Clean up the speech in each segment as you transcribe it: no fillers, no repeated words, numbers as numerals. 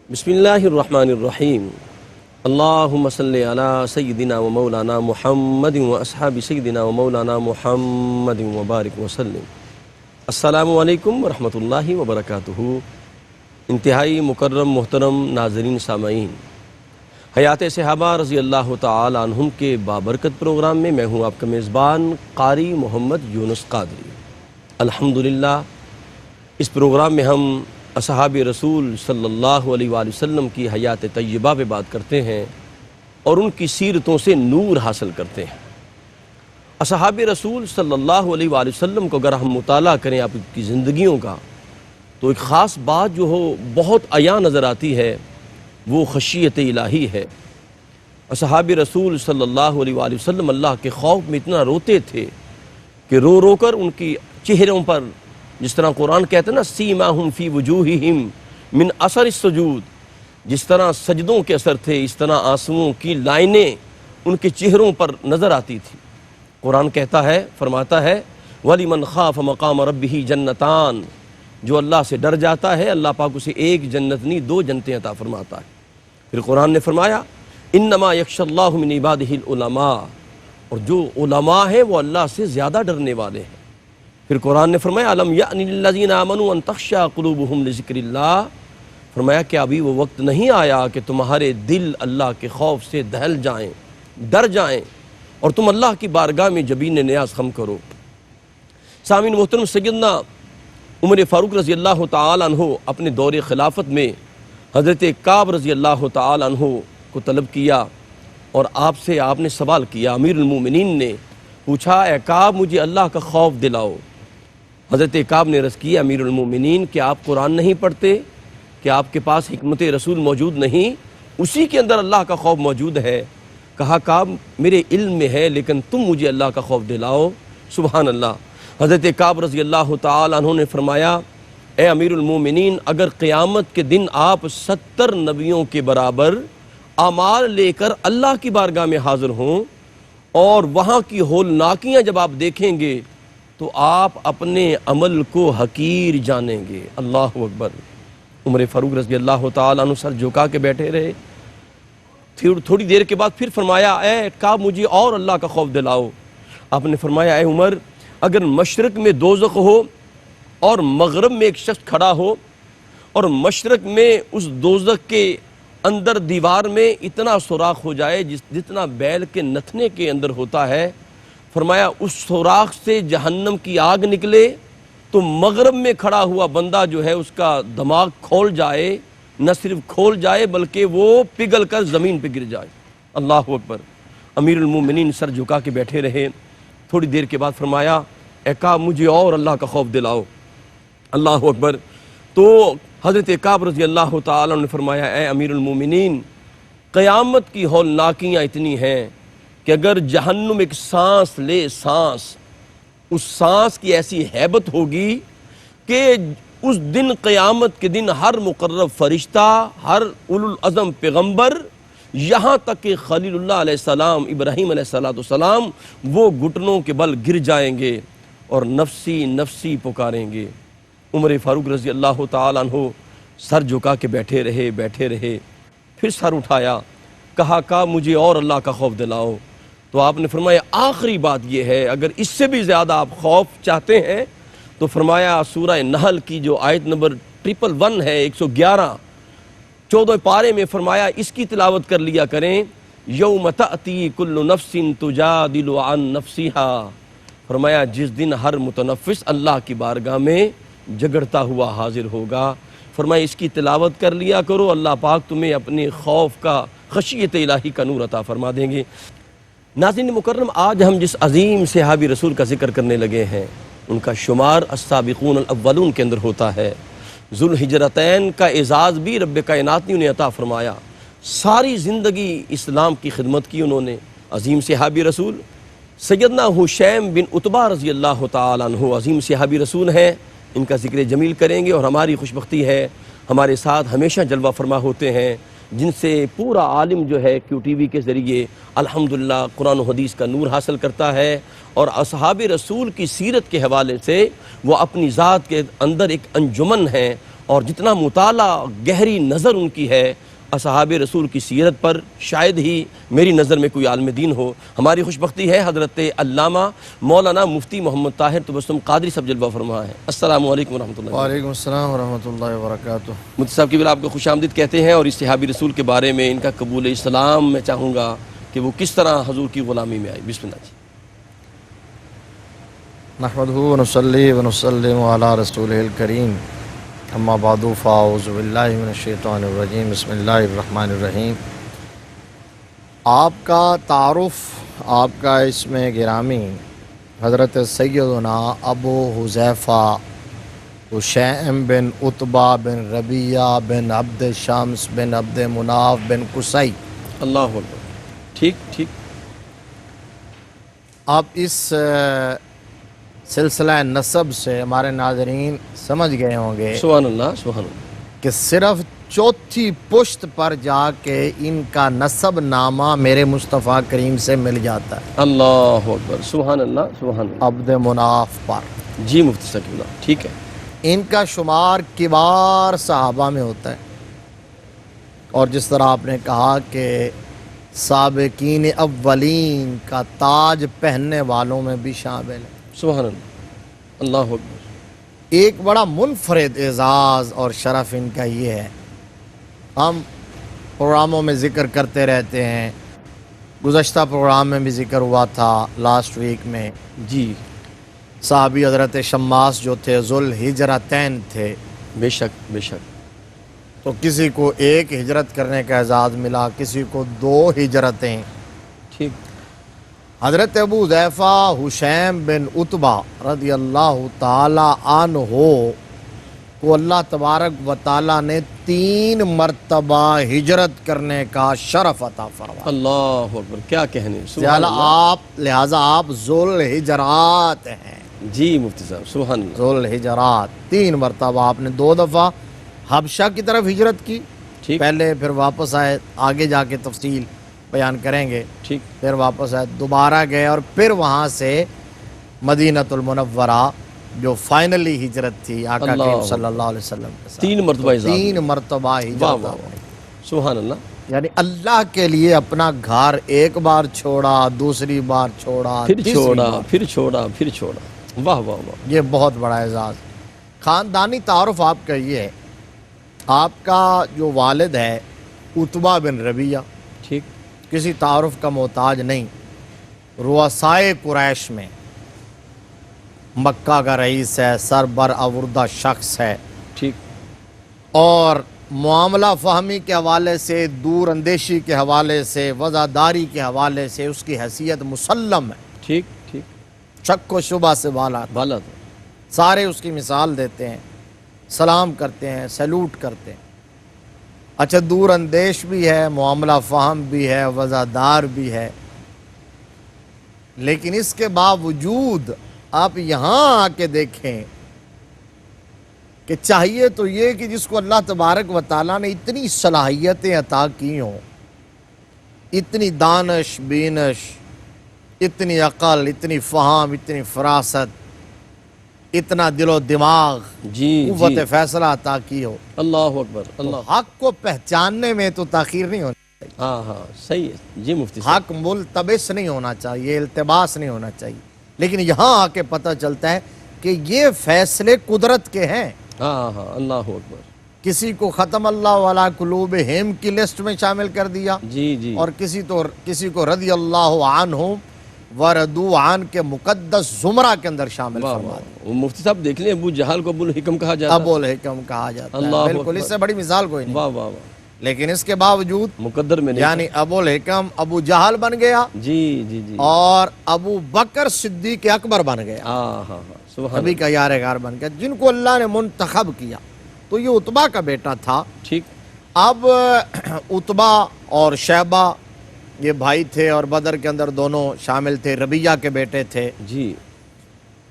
بسم اللہ الرحمن الرحیم اللہم صلی علی سیدنا و مولانا محمد و اصحاب سیدنا و مولانا محمد و بارک وسلم۔ السلام علیکم ورحمۃ اللہ وبرکاتہ۔ انتہائی مکرم محترم ناظرین سامعین، حیات صحابہ رضی اللہ تعالی عنہم کے بابرکت پروگرام میں میں ہوں آپ کا میزبان قاری محمد یونس قادری۔ الحمدللہ اس پروگرام میں ہم اصحاب رسول صلی اللہ علیہ وآلہ وسلم کی حیات طیبہ پہ بات کرتے ہیں اور ان کی سیرتوں سے نور حاصل کرتے ہیں۔ اصحاب رسول صلی اللہ علیہ وآلہ وسلم کو اگر ہم مطالعہ کریں آپ کی زندگیوں کا تو ایک خاص بات جو ہو بہت عیاں نظر آتی ہے، وہ خشیت الہی ہے۔ اصحاب رسول صلی اللہ علیہ وآلہ وسلم اللہ کے خوف میں اتنا روتے تھے کہ رو رو کر ان کی چہروں پر، جس طرح قرآن کہتے ہیں نا سیماہم فی وجوہہم من اثر السجود، جس طرح سجدوں کے اثر تھے اس طرح آنسوؤں کی لائنیں ان کے چہروں پر نظر آتی تھی۔ قرآن کہتا ہے، فرماتا ہے وَلِمَنْ خَافَ مَقَامَ رَبِّهِ جَنَّتَانِ، جو اللہ سے ڈر جاتا ہے اللہ پاک اسے ایک جنت نہیں دو جنتیں عطا فرماتا ہے۔ پھر قرآن نے فرمایا انما یخشی اللہ من عبادہ العلماء، اور جو علماء ہیں وہ اللہ سے زیادہ ڈرنے والے ہیں۔ پھر قرآن نے فرمایا الم یأن للذین آمنوا ان تخشع قلوبہم لذکر اللہ، فرمایا کہ ابھی وہ وقت نہیں آیا کہ تمہارے دل اللہ کے خوف سے دہل جائیں، ڈر جائیں اور تم اللہ کی بارگاہ میں جبین نیاز خم کرو۔ سامعین محترم، سیدنا عمر فاروق رضی اللہ تعالی عنہ اپنے دور خلافت میں حضرت کعب رضی اللہ تعالی عنہ کو طلب کیا اور آپ نے سوال کیا۔ امیر المومنین نے پوچھا اے کعب مجھے اللہ کا خوف دلاؤ۔ حضرت کعب نے عرض کیا امیر المومنین کہ آپ قرآن نہیں پڑھتے، کہ آپ کے پاس حکمت رسول موجود نہیں، اسی کے اندر اللہ کا خوف موجود ہے۔ کہا کعب میرے علم میں ہے لیکن تم مجھے اللہ کا خوف دلاؤ۔ سبحان اللہ۔ حضرت کعب رضی اللہ تعالی عنہ نے فرمایا اے امیر المومنین اگر قیامت کے دن آپ 70 نبیوں کے برابر اعمال لے کر اللہ کی بارگاہ میں حاضر ہوں اور وہاں کی ہولناکیاں جب آپ دیکھیں گے تو آپ اپنے عمل کو حقیر جانیں گے۔ اللہ اکبر۔ عمر فاروق رضی اللہ تعالیٰ عنہ سر جھکا کے بیٹھے رہے۔ تھوڑی دیر کے بعد پھر فرمایا اے کعب مجھے اور اللہ کا خوف دلاؤ۔ آپ نے فرمایا اے عمر اگر مشرق میں دوزخ ہو اور مغرب میں ایک شخص کھڑا ہو اور مشرق میں اس دوزخ کے اندر دیوار میں اتنا سوراخ ہو جائے جتنا بیل کے نتھنے کے اندر ہوتا ہے، فرمایا اس سوراخ سے جہنم کی آگ نکلے تو مغرب میں کھڑا ہوا بندہ جو ہے اس کا دماغ کھول جائے، نہ صرف کھول جائے بلکہ وہ پگھل کر زمین پہ گر جائے۔ اللہ اکبر۔ امیر المومنین سر جھکا کے بیٹھے رہے۔ تھوڑی دیر کے بعد فرمایا اے کعب مجھے اور اللہ کا خوف دلاؤ۔ اللہ اکبر۔ تو حضرت کعب رضی اللہ تعالیٰ نے فرمایا اے امیر المومنین قیامت کی ہولناکیاں اتنی ہیں کہ اگر جہنم ایک سانس لے، اس سانس کی ایسی ہیبت ہوگی کہ اس دن قیامت کے دن ہر مقرب فرشتہ، ہر اولو العزم پیغمبر، یہاں تک کہ خلیل اللہ علیہ السلام ابراہیم علیہ السلام وہ گھٹنوں کے بل گر جائیں گے اور نفسی نفسی پکاریں گے۔ عمر فاروق رضی اللہ تعالیٰ عنہ سر جھکا کے بیٹھے رہے۔ پھر سر اٹھایا، کہا مجھے اور اللہ کا خوف دلاؤ۔ تو آپ نے فرمایا آخری بات یہ ہے اگر اس سے بھی زیادہ آپ خوف چاہتے ہیں تو فرمایا سورہ نحل کی جو آیت نمبر 111 ہے 111 14 پارے میں فرمایا اس کی تلاوت کر لیا کریں یوم تأتی کل نفس تجادل عن نفسها، فرمایا جس دن ہر متنفس اللہ کی بارگاہ میں جگڑتا ہوا حاضر ہوگا۔ فرمایا اس کی تلاوت کر لیا کرو، اللہ پاک تمہیں اپنے خوف کا، خشیت الہی کا نور عطا فرما دیں گے۔ ناظرین مکرم، آج ہم جس عظیم صحابی رسول کا ذکر کرنے لگے ہیں ان کا شمار السابقون الاولون کے اندر ہوتا ہے۔ ذو الحجرتین کا اعزاز بھی رب کائنات نے انہیں عطا فرمایا۔ ساری زندگی اسلام کی خدمت کی انہوں نے۔ عظیم صحابی رسول سیدنا حشیم بن عتبہ رضی اللہ تعالیٰ عنہ عظیم صحابی رسول ہیں، ان کا ذکر جمیل کریں گے اور ہماری خوش بختی ہے ہمارے ساتھ ہمیشہ جلوہ فرما ہوتے ہیں جن سے پورا عالم جو ہے کیو ٹی وی کے ذریعے الحمدللہ قرآن و حدیث کا نور حاصل کرتا ہے اور اصحاب رسول کی سیرت کے حوالے سے وہ اپنی ذات کے اندر ایک انجمن ہیں اور جتنا مطالعہ گہری نظر ان کی ہے اصحاب رسول کی سیرت پر، شاید ہی میری نظر میں کوئی عالم دین ہو۔ ہماری خوش بختی ہے حضرت علامہ مولانا مفتی محمد طاہر تبسم قادری صاحب جلوہ فرما ہے۔ السلام علیکم ورحمۃ اللہ۔ وعلیکم السلام ورحمۃ اللہ وبرکاتہ۔ مفتی صاحب کی آپ کو خوش آمدید کہتے ہیں، اور صحابی رسول کے بارے میں ان کا قبول اسلام میں چاہوں گا کہ وہ کس طرح حضور کی غلامی میں آئی۔ بسم اللہ جی۔ نحمدہ ونصلی ونسلم علی رسولہ الکریم، اما بعد فاعوذ باللہ من الشیطان الرجیم، بسم اللہ الرحمن الرحیم۔ آپ کا تعارف، آپ کا اسم گرامی حضرت سیدنا ابو حذیفہ حشیم بن عتبہ بن ربیعہ بن عبد شمس بن عبد مناف بن قصی۔ اللہ اکبر۔ ٹھیک ٹھیک۔ آپ اس سلسلہ نسب سے ہمارے ناظرین سمجھ گئے ہوں گے سبحان اللہ سبحان اللہ۔ کہ صرف چوتھی پشت پر جا کے ان کا نسب نامہ میرے مصطفیٰ کریم سے مل جاتا ہے، اللہ اکبر، سبحان اللہ سبحان اللہ۔ عبد مناف پر۔ جی مفتی صاحب اللہ، ٹھیک ہے۔ ان کا شمار کبار صحابہ میں ہوتا ہے، اور جس طرح آپ نے کہا کہ سابقین اولین کا تاج پہننے والوں میں بھی شامل ہے۔ سبحان اللہ، اللہ اکبر۔ ایک بڑا منفرد اعزاز اور شرف ان کا یہ ہے، ہم پروگراموں میں ذکر کرتے رہتے ہیں، گزشتہ پروگرام میں بھی ذکر ہوا تھا لاسٹ ویک میں، جی صحابی حضرت شماس جو تھے ذوالہجرتین تھے، بے شک بے شک۔ تو کسی کو ایک ہجرت کرنے کا اعزاز ملا، کسی کو 2 ہجرتیں۔ ٹھیک۔ حضرت ابو حذیفہ حشیم بن عتبہ رضی اللہ تعالی عنہ کو اللہ تبارک و تعالی نے 3 مرتبہ ہجرت کرنے کا شرف عطا فرمایا۔ اللہ اکبر، کیا کہنے، سبحان اللہ۔ لہٰذا آپ ذوالہجرات ہیں۔ جی مفتی صاحب سبحان اللہ۔ ذوالہجرات 3 مرتبہ، آپ نے 2 دفعہ حبشہ کی طرف ہجرت کی، ٹھیک پہلے، پھر واپس آئے، آگے جا کے تفصیل بیان کریں گے، ٹھیک۔ پھر واپس آئے، دوبارہ گئے، اور پھر وہاں سے مدینۃ المنورہ جو فائنلی ہجرت تھی آقا اللہ کریم صلی اللہ علیہ وسلم کے ساتھ، 3 مرتبہ اعزاز 3 مرتبہ واہ ہجرت واہ ہوئی۔ واہ، سبحان اللہ۔ یعنی اللہ کے لیے اپنا گھر ایک بار چھوڑا، دوسری بار چھوڑا، پھر تیسری چھوڑا، بار۔ پھر چھوڑا، پھر چھوڑا، واہ واہ واہ۔ یہ بہت بڑا اعزاز۔ خاندانی تعارف آپ کا یہ ہے، آپ کا جو والد ہے عتبہ بن ربیعہ، ٹھیک۔ کسی تعارف کا محتاج نہیں، رؤسائے قریش میں مکہ کا رئیس ہے، سربر آوردہ شخص ہے، ٹھیک۔ اور معاملہ فہمی کے حوالے سے، دور اندیشی کے حوالے سے، وزاداری کے حوالے سے اس کی حیثیت مسلم ہے، ٹھیک ٹھیک۔ شک و شبہ سے بالا، بالا تھا۔ سارے اس کی مثال دیتے ہیں، سلام کرتے ہیں، سیلوٹ کرتے ہیں۔ اچھا، دور اندیش بھی ہے، معاملہ فہم بھی ہے، وزادار بھی ہے، لیکن اس کے باوجود آپ یہاں آ کے دیکھیں کہ چاہیے تو یہ کہ جس کو اللہ تبارک و تعالیٰ نے اتنی صلاحیتیں عطا کی ہوں، اتنی دانش بینش، اتنی عقل، اتنی فہم، اتنی فراست، اتنا دل و دماغ، جی قوت جی، فیصلہ عطا کی ہو، اللہ اکبر، تو اللہ۔ حق کو پہچاننے میں تو تاخیر نہیں ہونی چاہیے، ہاں ہاں صحیح ہے جی مفتی صاحب۔ حق ملتبس نہیں ہونا چاہیے، التباس نہیں ہونا چاہیے، لیکن یہاں آ کے پتہ چلتا ہے کہ یہ فیصلے قدرت کے ہیں۔ ہاں ہاں، اللہ اکبر۔ کسی کو ختم اللہ علی قلوبہم کی لسٹ میں شامل کر دیا، جی جی، اور کسی کو رضی اللہ عنہم وردوا عن کے مقدس زمرہ کے اندر شامل واہ فرما واہ۔ دیا۔ وہ مفتی صاحب دیکھ لیں، ابو جہل کو ابو الحکم کہا جاتا ہے۔ ابو الحکم کہا جاتا اللہ ہے، بالکل، اکبر۔ اس سے بڑی مثال کوئی نہیں، واہ واہ واہ، لیکن اس کے باوجود مقدر میں نہیں یعنی ابو الحکم ابو جہل بن گیا، تھا۔ جی جی جی، اور ابو بکر صدیق اکبر بن گیا، ہاں ہاں ہاں، سبحان نبی کا یار غار بن گیا، جن کو اللہ نے منتخب کیا۔ تو یہ عتبہ کا بیٹا تھا۔ ٹھیک۔ اب عتبہ اور شیبہ یہ بھائی تھے، اور بدر کے اندر دونوں شامل تھے، ربیعہ کے بیٹے تھے۔ جی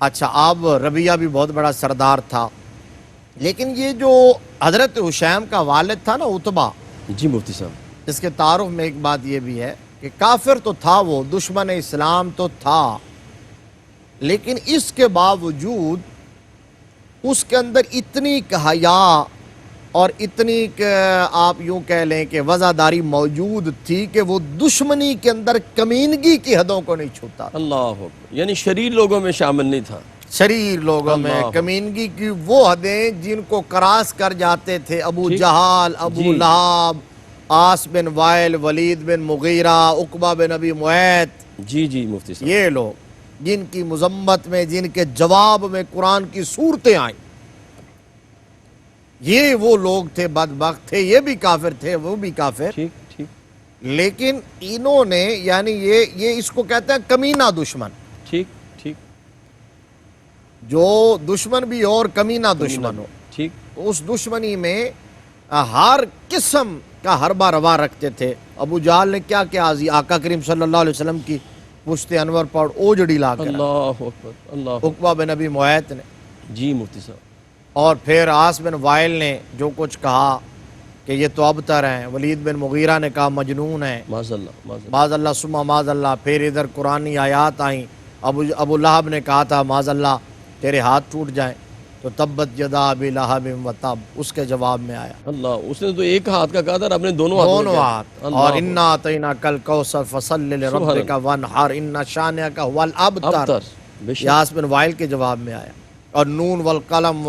اچھا، اب ربیعہ بھی بہت بڑا سردار تھا، لیکن یہ جو حضرت حشیم کا والد تھا نا عتبہ، جی مفتی صاحب، اس کے تعارف میں ایک بات یہ بھی ہے کہ کافر تو تھا، وہ دشمن اسلام تو تھا، لیکن اس کے باوجود اس کے اندر اتنی حیا اور اتنی کہ آپ یوں کہہ لیں کہ وزاداری موجود تھی کہ وہ دشمنی کے اندر کمینگی کی حدوں کو نہیں چھوتا، اللہ اکبر، یعنی شریر لوگوں میں شامل نہیں تھا، شریر لوگوں میں اللہ کمینگی کی وہ حدیں جن کو کراس کر جاتے تھے ابو ٹھیک، جہل، ابو جی، لہب، عاص بن وائل، ولید بن مغیرہ، عقبہ بن ابی معیط، جی جی مفتی صاحب، یہ لوگ جن کی مذمت میں، جن کے جواب میں قرآن کی صورتیں آئیں، یہ وہ لوگ تھے، بدبخت تھے، یہ بھی کافر تھے، وہ بھی کافر، ٹھیک ٹھیک لیکن انہوں نے یعنی یہ اس کو کہتے ہیں کمینہ دشمن، ٹھیک ٹھیک جو دشمن بھی ہو اور کمینہ دشمن ہو، ٹھیک، اس دشمنی میں ہر قسم کا حربہ روا رکھتے تھے۔ ابو جہل نے کیا کیا آقا کریم صلی اللہ علیہ وسلم کی پشت انور پر اوجڑی لا کر، اللہ اکبر، اللہ اکبر، عقبہ بن ابی معیط نے، جی مفتی صاحب، اور پھر عاص بن وائل نے جو کچھ کہا کہ یہ تو ابتر ہیں، ولید بن مغیرہ نے کہا مجنون ہے، معاذ اللہ، معاذ اللہ، معاذ اللہ ثم معاذ اللہ، پھر ادھر قرآنی آیات آئیں، ابو لہب نے کہا تھا معاذ اللہ تیرے ہاتھ ٹوٹ جائیں، تو تبت یدا ابی لہب و تب، اس کے جواب میں آیا اللہ، اس نے تو ایک ہاتھ کا کہا تھا، رب نے دونوں ہاتھوں دونوں کا کہا، ہاتھ، اللہ اور اکبر، انا اعطیناک الکوثر فصل لربک وانحر ان شانئک هو الابتر، ابتر، بے شک، یاس بن وائل کے جواب میں آیا، اور نون والقلم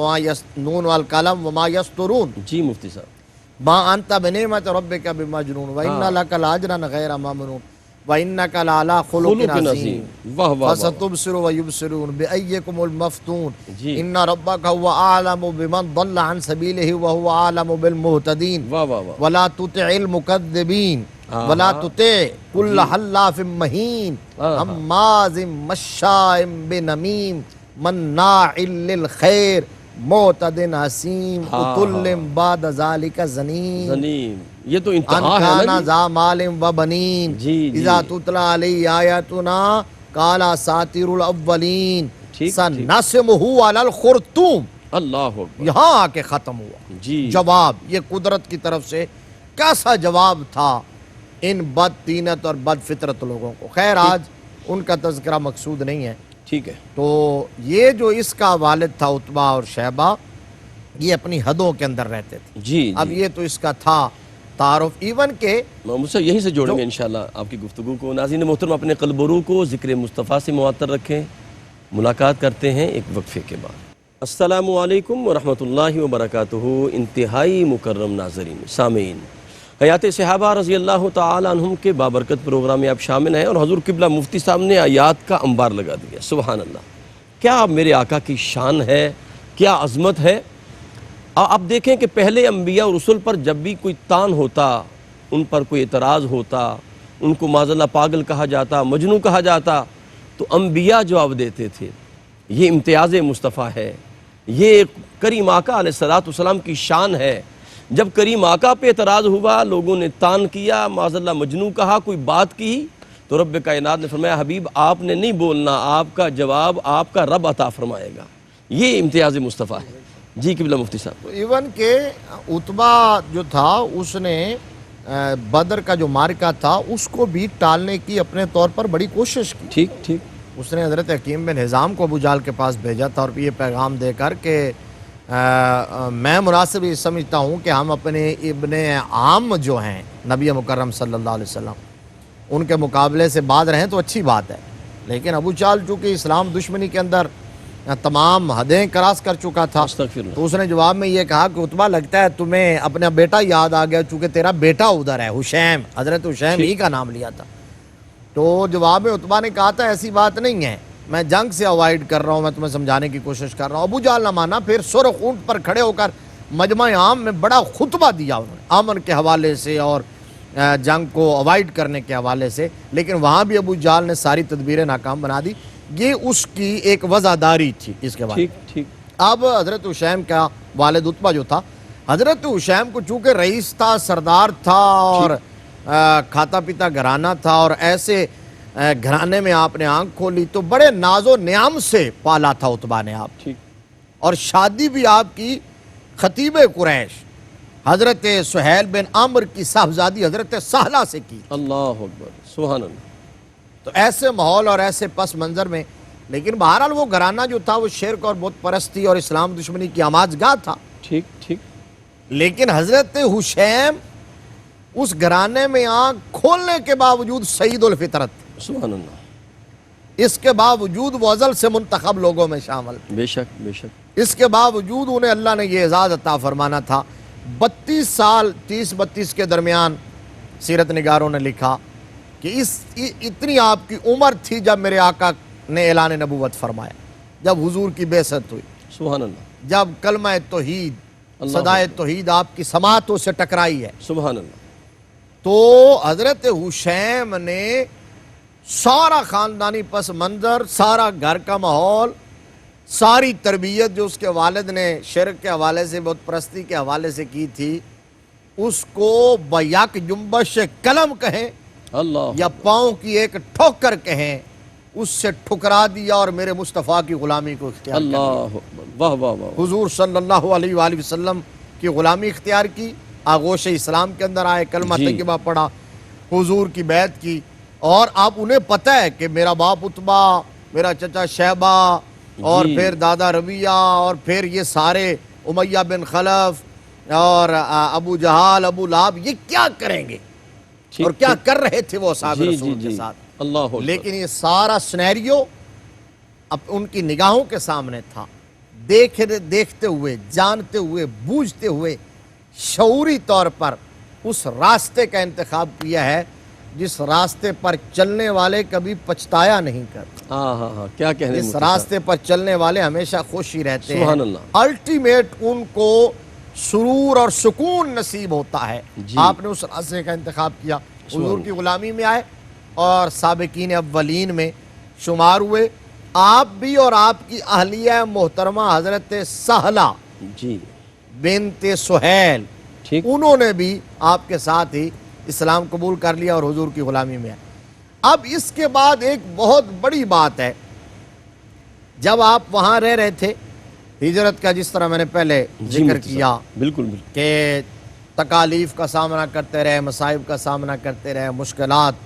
وما یسطرون جی مفتی صاحب، ما انت بنعمت ربک بمجنون وان لک لاجرا غیر ممنون وانک لعلی خلق خلق عظیم عظیم، واہ واہ واہ، فستبصر ویبصرون بأیکم المفتون جی، ان ربک هو اعلم بمن ضل عن سبیلہ وهو اعلم بالمہتدین واہ واہ واہ، ولا تطع المکذبین ولا تطع کل حلاف مہین ہماز مشاء بنمیم مناع للخیر معتد عصیم عتل بعد ذلک زنیم زنیم، یہ تو ان انتہا ہے کان نا جی، ذا مال و بنین جی جی، اذا تتلی علیہ آیاتنا قال اساطیر الاولین ٹھیک، سنسمہ علی الخرطوم، اللہ اکبر، یہاں آ کے ختم ہوا جی، جواب، یہ قدرت کی طرف سے کیسا جواب تھا ان بد طینت اور بد فطرت لوگوں کو۔ خیر آج ان کا تذکرہ مقصود نہیں ہے، ٹھیک ہے، تو یہ جو اس کا والد تھا عتبہ اور شیبہ، یہ اپنی حدوں کے اندر رہتے تھے۔ جی اب جی، یہ تو اس کا تھا تعارف، ایون کہ مجھ سے یہیں سے جوڑیں گے انشاءاللہ آپ کی گفتگو کو۔ ناظرین محترم اپنے قلب و روح کو ذکر مصطفیٰ سے معطر رکھیں، ملاقات کرتے ہیں ایک وقفے کے بعد۔ السلام علیکم ورحمۃ اللہ وبرکاتہ۔ انتہائی مکرم ناظرین سامعین، حیات صحابہ رضی اللہ تعالی عنہم کے بابرکت پروگرام میں آپ شامل ہیں، اور حضور قبلہ مفتی صاحب نے آیات کا انبار لگا دیا، سبحان اللہ، کیا میرے آقا کی شان ہے، کیا عظمت ہے۔ آپ دیکھیں کہ پہلے انبیاء اور رسول پر جب بھی کوئی تان ہوتا، ان پر کوئی اعتراض ہوتا، ان کو معاذ اللہ پاگل کہا جاتا، مجنون کہا جاتا، تو انبیاء جواب دیتے تھے۔ یہ امتیاز مصطفیٰ ہے، یہ کریم آقا علیہ السلام کی شان ہے۔ جب کریم آقا پہ اعتراض ہوا، لوگوں نے تان کیا، معاذ اللہ مجنون کہا، کوئی بات کی، تو رب کائنات نے فرمایا حبیب آپ نے نہیں بولنا، آپ کا جواب آپ کا رب عطا فرمائے گا۔ یہ امتیاز مصطفیٰ ہے۔ جی قبلہ مفتی صاحب، تو ایون کہ عتبہ جو تھا اس نے بدر کا جو معرکہ تھا اس کو بھی ٹالنے کی اپنے طور پر بڑی کوشش کی۔ ٹھیک ٹھیک، اس نے حضرت حکیم بن حزام کو ابو جہل کے پاس بھیجا تھا، اور یہ پیغام دے کر کہ میں مناسب یہ سمجھتا ہوں کہ ہم اپنے ابن عام جو ہیں نبی مکرم صلی اللہ علیہ وسلم ان کے مقابلے سے بعد رہیں تو اچھی بات ہے، لیکن ابو جہل چونکہ اسلام دشمنی کے اندر تمام حدیں کراس کر چکا تھا، استغفر اللہ، تو اس نے جواب میں یہ کہا کہ عتبہ لگتا ہے تمہیں اپنا بیٹا یاد آ گیا، چونکہ تیرا بیٹا ادھر ہے، حشیم، حضرت حشیم ہی کا نام لیا تھا۔ تو جواب میں عتبہ نے کہا تھا ایسی بات نہیں ہے، میں جنگ سے اوائڈ کر رہا ہوں، میں تمہیں سمجھانے کی کوشش کر رہا ہوں۔ ابو جہل نہ مانا، پھر سرخ اونٹ پر کھڑے ہو کر مجمع عام میں بڑا خطبہ دیا انہوں نے، امن کے حوالے سے اور جنگ کو اوائڈ کرنے کے حوالے سے، لیکن وہاں بھی ابو جہل نے ساری تدبیریں ناکام بنا دی۔ یہ اس کی ایک وزاداری تھی اس کے بعد۔ ٹھیک ٹھیک، اب حضرت حشیم کا والد عتبہ جو تھا، حضرت حشیم کو چونکہ رئیس تھا، سردار تھا، اور کھاتا پیتا گھرانہ تھا، اور ایسے گھرانے میں آپ نے آنکھ کھولی تو بڑے ناز و نعم سے پالا تھا عتبہ نے آپ، ٹھیک، اور شادی بھی آپ کی خطیب قریش حضرت سہیل بن عمر کی صاحبزادی حضرت سہلہ سے کی۔ اللہ اکبر، سبحان اللہ، تو ایسے ماحول اور ایسے پس منظر میں، لیکن بہرحال وہ گھرانہ جو تھا وہ شرک اور بت پرستی اور اسلام دشمنی کی آماج گاہ تھا۔ ٹھیک ٹھیک، لیکن حضرت حشیم اس گھرانے میں آنکھ کھولنے کے باوجود سعید الفطرت تھے، سبحان اللہ، اس کے باوجود وہ ازل سے منتخب لوگوں میں شامل تھے، بے شک بے شک، اس کے باوجود انہیں اللہ نے یہ اعزاز عطا فرمانا تھا۔ 32 سال 30-32 کے درمیان سیرت نگاروں نے لکھا کہ اتنی آپ کی عمر تھی جب میرے آقا نے اعلان نبوت فرمایا، جب حضور کی بعثت ہوئی، سبحان اللہ، جب کلمہ توحید، اللہ صدائے توحید آپ کی سماعتوں سے ٹکرائی ہے، سبحان اللہ، تو حضرت حشیم نے سارا خاندانی پس منظر، سارا گھر کا ماحول، ساری تربیت جو اس کے والد نے شرک کے حوالے سے، بت پرستی کے حوالے سے کی تھی، اس کو بیک جنبش قلم کہیں اللہ، یا پاؤں کی ایک ٹھوکر کہیں، اس سے ٹھکرا دیا اور میرے مصطفیٰ کی غلامی کو اختیار کر لیا۔ اللہ اکبر، واہ واہ واہ، حضور صلی اللہ علیہ وآلہ وسلم کی غلامی اختیار کی، آغوش اسلام کے اندر آئے، کلمہ جی۔ طیبہ پڑھا، حضور کی بیعت کی، اور اب انہیں پتہ ہے کہ میرا باپ عتبہ، میرا چچا شیبہ، اور جی۔ پھر دادا ربیہ، اور پھر یہ سارے امیہ بن خلف اور ابو جہال، ابو لہب، یہ کیا کریں گے؟ ٹھیک، اور کیا کر رہے تھے وہ اصحاب جی رسول جی کے جی، ساتھ؟ اللہ اکبر، لیکن یہ سارا سنیریو اب ان کی نگاہوں کے سامنے تھا، دیکھتے ہوئے، جانتے ہوئے، بوجھتے ہوئے، شعوری طور پر اس راستے کا انتخاب کیا ہے جس راستے پر چلنے والے کبھی پچھتایا نہیں کرتے، ہاں ہاں ہاں، کیا کہنے اس راستے پر چلنے والے ہمیشہ خوش ہی رہتے ہیں، سبحان اللہ، الٹیمیٹ ان کو سرور اور سکون نصیب ہوتا ہے۔ جی۔ آپ نے اس راستے کا انتخاب کیا، حضور کی غلامی میں آئے اور سابقین اولین میں شمار ہوئے۔ آپ بھی اور آپ کی اہلیہ محترمہ حضرت سہلہ جی، بنت سہیل، ٹھیک، انہوں نے بھی آپ کے ساتھ ہی اسلام قبول کر لیا اور حضور کی غلامی میں آئے۔ اب اس کے بعد ایک بہت بڑی بات ہے، جب آپ وہاں رہ رہے تھے، ہجرت کا جس طرح میں نے پہلے جی ذکر مفتی کیا صاحب، بالکل بالکل، کہ تکالیف کا سامنا کرتے رہے، مصائب کا سامنا کرتے رہے، مشکلات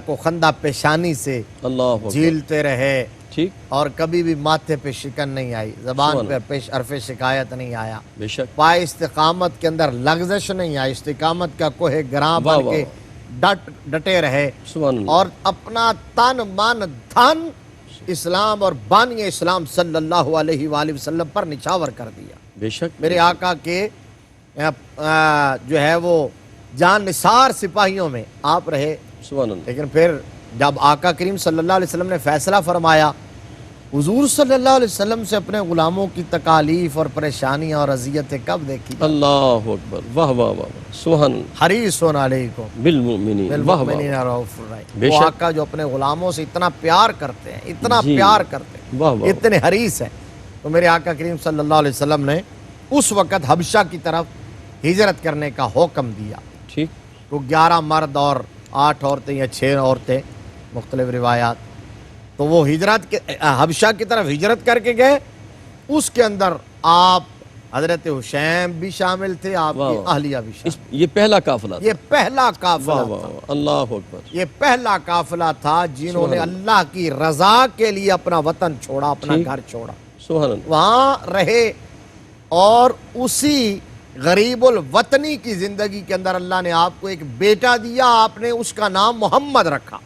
کو خندہ پیشانی سے اللہ اکبر، جھیلتے رہے، ٹھیک، اور کبھی بھی ماتھے پہ شکن نہیں آئی، زبان سبحان پہ پیش حرف شکایت نہیں آیا، بے شک، پائے استقامت کے اندر لغزش نہیں آئی، استقامت کا کوہ گراں واہ بن واہ کے ڈٹے رہے، سبحان اللہ، اور اپنا تن من دھن اسلام اور بانی اسلام صلی اللہ علیہ وآلہ وسلم پر نچھاور کر دیا۔ بے شک، میرے آقا کے جو ہے وہ جان نثار سپاہیوں میں آپ رہے، سبحان اللہ، لیکن پھر جب آقا کریم صلی اللہ علیہ وسلم نے فیصلہ فرمایا، حضور صلی اللہ علیہ وسلم سے اپنے غلاموں کی تکالیف اور پریشانیاں اور اذیتیں کب دیکھی؟ اللہ اکبر، واہ واہ واہ، سبحان اللہ، حریص علیکم بالمؤمنین، واہ واہ بالمؤمنین واہ، رؤوف الرحیم۔ بے وہ شک، آقا جو اپنے غلاموں سے اتنا پیار کرتے ہیں، اتنا جی، پیار کرتے ہیں، واہ واہ، اتنے حریص ہیں، تو میرے آقا کریم صلی اللہ علیہ وسلم نے اس وقت حبشہ کی طرف ہجرت کرنے کا حکم دیا۔ ٹھیک، تو 11 مرد اور 8 عورتیں یا 6 عورتیں، مختلف روایات، تو وہ ہجرت کے حبشہ کی طرف ہجرت کر کے گئے۔ اس کے اندر آپ حضرت حشیم بھی شامل تھے، آپ واہ کی واہ، اہلیہ بھی شامل، یہ پہلا قافلہ تھا، یہ پہلا قافلہ واہ تھا، واہ واہ، اللہ اکبر، یہ پہلا قافلہ تھا جنہوں نے سبحان اللہ کی رضا کے لیے اپنا وطن چھوڑا، اپنا ٹھیک، گھر چھوڑا، سبحان اللہ، وہاں رہے، اور اسی غریب الوطنی کی زندگی کے اندر اللہ نے آپ کو ایک بیٹا دیا، آپ نے اس کا نام محمد رکھا،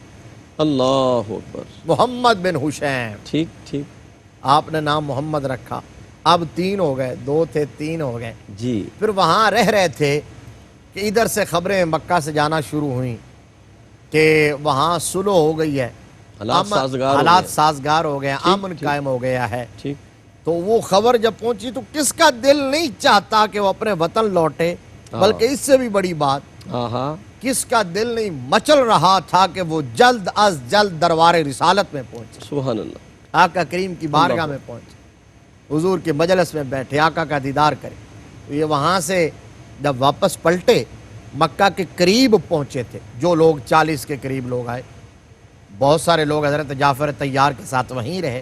اللہ اکبر، محمد بن حشیم، ٹھیک ٹھیک، آپ نے نام محمد رکھا۔ اب 3 ہو گئے، 2 تھے 3 ہو گئے۔ جی، پھر وہاں رہ رہے تھے کہ ادھر سے خبریں مکہ سے جانا شروع ہوئیں کہ وہاں صلح ہو گئی ہے، حالات سازگار ہو حالات گئے، سازگار ہو گئے ہیں، ٹھیک، امن ٹھیک، قائم ہو گیا ہے۔ ٹھیک، تو وہ خبر جب پہنچی تو کس کا دل نہیں چاہتا کہ وہ اپنے وطن لوٹے، بلکہ اس سے بھی بڑی بات، ہاں ہاں، کس کا دل نہیں مچل رہا تھا کہ وہ جلد از جلد دربار رسالت میں پہنچے، سبحان اللہ، آقا کریم کی بارگاہ میں پہنچے، حضور کے مجلس میں بیٹھے، آقا کا دیدار کرے۔ تو یہ وہاں سے جب واپس پلٹے، مکہ کے قریب پہنچے تھے، جو لوگ 40 کے قریب لوگ آئے، بہت سارے لوگ حضرت جعفر طیار کے ساتھ وہیں رہے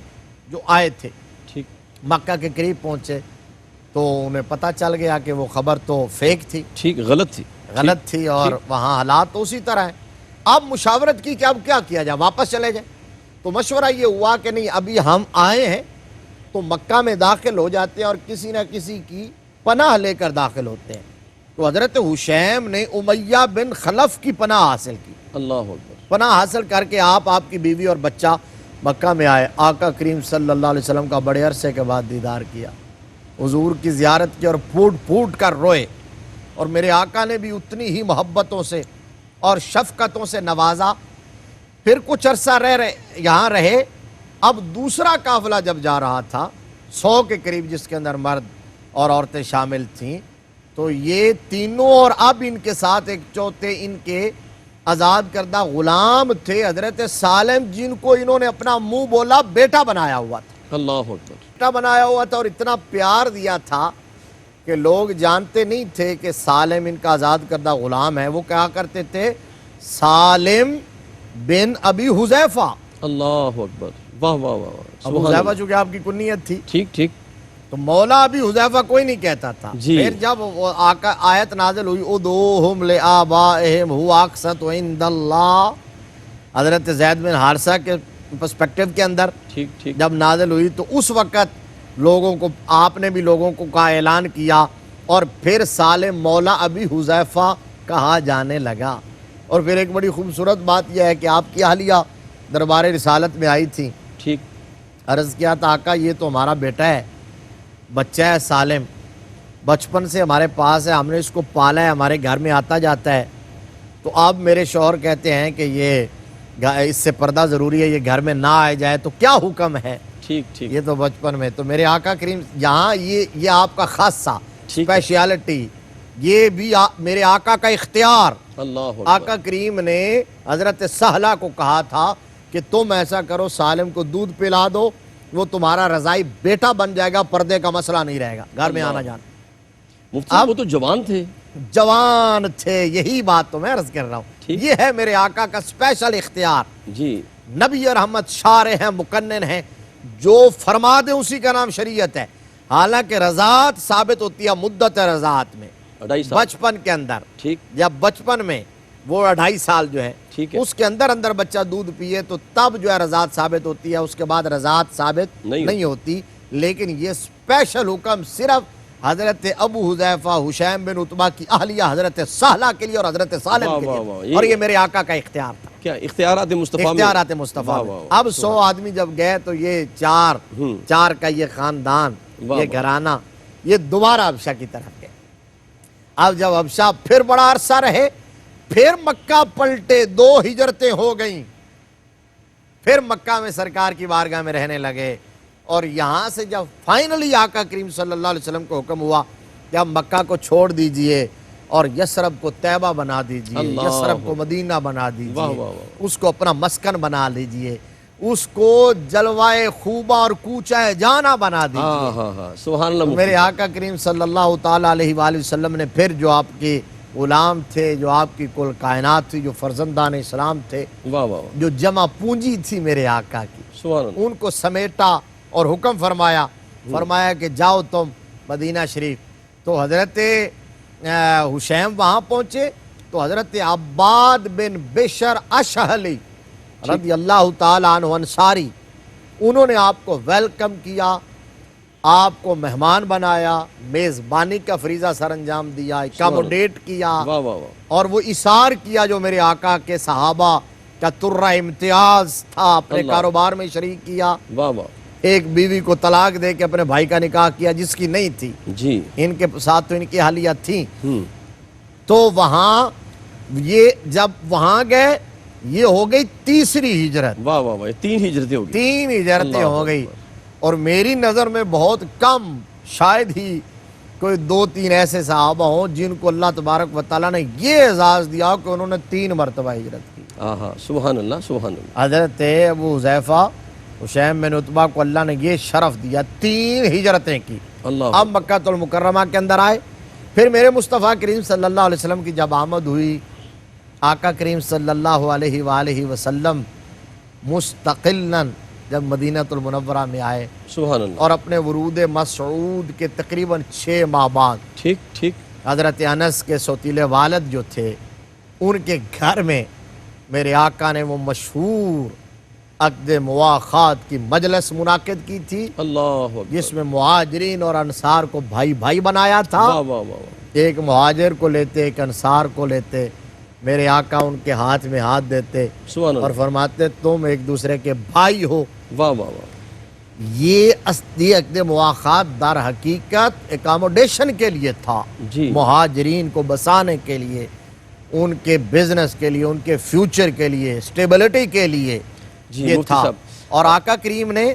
جو آئے تھے، ٹھیک، مکہ کے قریب پہنچے تو انہیں پتہ چل گیا کہ وہ خبر تو فیک تھی، ٹھیک، غلط تھی، غلط تھی، اور وہاں حالات تو اسی طرح ہیں۔ اب مشاورت کی کہ اب کیا کیا جائے، واپس چلے جائیں؟ تو مشورہ یہ ہوا کہ نہیں، ابھی ہم آئے ہیں تو مکہ میں داخل ہو جاتے ہیں اور کسی نہ کسی کی پناہ لے کر داخل ہوتے ہیں. تو حضرت حشیم نے امیہ بن خلف کی پناہ حاصل کی. اللہ اکبر. پناہ حاصل کر کے آپ کی بیوی اور بچہ مکہ میں آئے. آقا کریم صلی اللہ علیہ وسلم کا بڑے عرصے کے بعد دیدار کیا, حضور کی زیارت کی اور پھوٹ پھوٹ کر روئے. اور میرے آقا نے بھی اتنی ہی محبتوں سے اور شفقتوں سے نوازا. پھر کچھ عرصہ یہاں رہے. اب دوسرا قافلہ جب جا رہا تھا 100 کے قریب, جس کے اندر مرد اور عورتیں شامل تھیں, تو یہ تینوں اور اب ان کے ساتھ ایک چوتھے ان کے آزاد کردہ غلام تھے حضرت سالم, جن کو انہوں نے اپنا منہ بولا بیٹا بنایا ہوا تھا. اللہ اکبر. بیٹا بنایا ہوا تھا اور اتنا پیار دیا تھا کہ لوگ جانتے نہیں تھے کہ سالم ان کا آزاد کردہ غلام ہے. وہ کہا کرتے تھے سالم بن ابی حذیفہ. اللہ اکبر. واہ واہ واہ. ابو حذیفہ چونکہ آپ کی کنیت تھی, ٹھیک ٹھیک. تو مولا ابی حذیفہ کوئی نہیں کہتا تھا. پھر جب آقا آیت نازل ہوئی ادعوہم لآبائہم ہو اقسط عند اللہ, حضرت زید بن حارثہ کے پرسپیکٹیو کے اندر جب نازل ہوئی, تو اس وقت لوگوں کو آپ نے بھی لوگوں کو کا اعلان کیا, اور پھر سالم مولا ابی حذیفہ کہا جانے لگا. اور پھر ایک بڑی خوبصورت بات یہ ہے کہ آپ کی اہلیہ دربار رسالت میں آئی تھی. ٹھیک. عرض کیا تھا آقا یہ تو ہمارا بیٹا ہے, بچہ ہے سالم, بچپن سے ہمارے پاس ہے, ہم نے اس کو پالا ہے, ہمارے گھر میں آتا جاتا ہے. تو اب میرے شوہر کہتے ہیں کہ یہ اس سے پردہ ضروری ہے, یہ گھر میں نہ آئے جائے, تو کیا حکم ہے؟ ٹھیک ٹھیک. یہ تو بچپن میں. تو میرے آقا کریم یہاں یہ آپ کا خاصہ اسپیشیالٹی, یہ بھی میرے آقا کا اختیار. اللہ آقا کریم نے حضرت سہلہ کو کہا تھا کہ تم ایسا کرو, سالم کو دودھ پلا دو, وہ تمہارا رضائی بیٹا بن جائے گا, پردے کا مسئلہ نہیں رہے گا, گھر میں آنا جانا. مفتی وہ تو جوان تھے. جوان تھے, یہی بات تو میں عرض کر رہا ہوں. یہ ہے میرے آقا کا اسپیشل اختیار. جی. نبی رحمت شارع ہیں, مقنن ہیں, جو فرما دے اسی کا نام شریعت ہے. حالانکہ رضاعت ثابت ہوتی ہے مدت رضاعت میں, بچپن کے اندر. ٹھیک. جب بچپن میں وہ 2.5 سال جو ہے اس کے اندر بچہ دودھ پیے تو تب جو ہے رضاعت ثابت ہوتی ہے, اس کے بعد رضاعت ثابت نہیں ہوتی. لیکن یہ اسپیشل حکم صرف حضرت ابو حذیفہ حشیم بن عتبہ کی اہلیہ حضرت سہلہ کے لیے اور حضرت سالم کے لیے, اور یہ میرے آقا کا اختیار تھا. کیا اختیارات مصطفیٰ میں. اب 100 آدمی جب گئے تو یہ چار کا یہ خاندان, یہ گھرانہ, یہ دوبارہ ابشہ کی طرف گئے. اب جب ابشہ پھر بڑا عرصہ رہے, پھر مکہ پلٹے, 2 ہجرتیں ہو گئیں, پھر مکہ میں سرکار کی بارگاہ میں رہنے لگے. اور یہاں سے جب فائنلی آقا کریم صلی اللہ علیہ وسلم کو حکم ہوا کہ اب مکہ کو چھوڑ دیجئے اور یثرب کو طیبہ بنا دیجئے, یثرب کو مدینہ بنا دیجئے, اس کو اپنا مسکن بنا لیجئے, اس کو جلوائے خوبہ اور کوچہ جانا بنا دیجئے. سبحان اللہ. میرے آقا کریم صلی اللہ تعالیٰ علیہ وآلہ وسلم نے پھر جو آپ کے غلام تھے, جو آپ کی کل کائنات تھی, جو فرزندان اسلام تھے, جو جمع پونجی تھی میرے آقا کی, ان کو سمیٹا اور حکم فرمایا کہ جاؤ تم مدینہ شریف. تو حضرت حشیم وہاں پہنچے تو حضرت عباد بن بشر اشہلی رضی اللہ تعالیٰ عنہ انصاری, انہوں نے آپ کو ویلکم کیا, آپ کو مہمان بنایا, میزبانی کا فریضہ سر انجام دیا, اکاموڈیٹ کیا, اور وہ اثار کیا جو میرے آقا کے صحابہ کا ترہ امتیاز تھا, اپنے کاروبار میں شریک کیا. ایک بیوی کو طلاق دے کے اپنے بھائی کا نکاح کیا جس کی نہیں تھی, جی, ان کے ساتھ تو ان کی اہلیہ تھیں. تو وہاں یہ جب وہاں گئے, یہ ہو گئی تیسری ہجرت. 3 ہجرتیں ہو گئی. 3 ہجرتیں ہو گئی. اور میری نظر میں بہت کم, شاید ہی کوئی 2-3 ایسے صحابہ ہوں جن کو اللہ تبارک و تعالیٰ نے یہ اعزاز دیا کہ انہوں نے 3 مرتبہ ہجرت کی. سبحان اللہ سبحان اللہ. حضرت ابو حذیفہ حشیم بن عتبہ کو اللہ نے یہ شرف دیا, 3 ہجرتیں کی. اب مکہ المکرمہ کے اندر آئے. پھر میرے مصطفیٰ کریم صلی اللہ علیہ وسلم کی جب آمد ہوئی, آقا کریم صلی اللہ علیہ وآلہ وسلم مستقلاً جب مدینہ المنورہ میں آئے, سبحان اللہ, اور اپنے ورود مسعود کے تقریباً 6 ماہ بعد, ٹھیک, حضرت انس کے سوتیلے والد جو تھے, ان کے گھر میں میرے آقا نے وہ مشہور عقد مواخات کی مجلس منعقد کی تھی، اللہ اکبر، جس میں مہاجرین اور انصار کو بھائی بھائی بنایا تھا۔ واہ واہ واہ، ایک مہاجر کو لیتے، ایک انصار کو لیتے، میرے آقا ان کے ہاتھ میں ہاتھ دیتے سبحان اور اللہ، فرماتے تم ایک دوسرے کے بھائی ہو۔ واہ واہ واہ، یہ اصلی عقد مواخات در حقیقت اکاموڈیشن کے لیے تھا، جی مہاجرین کو بسانے کے لیے، ان کے بزنس کے لیے، ان کے فیوچر کے لیے، سٹیبلٹی کے لیے جی یہ مفتی تھا۔ صاحب، اور آقا کریم نے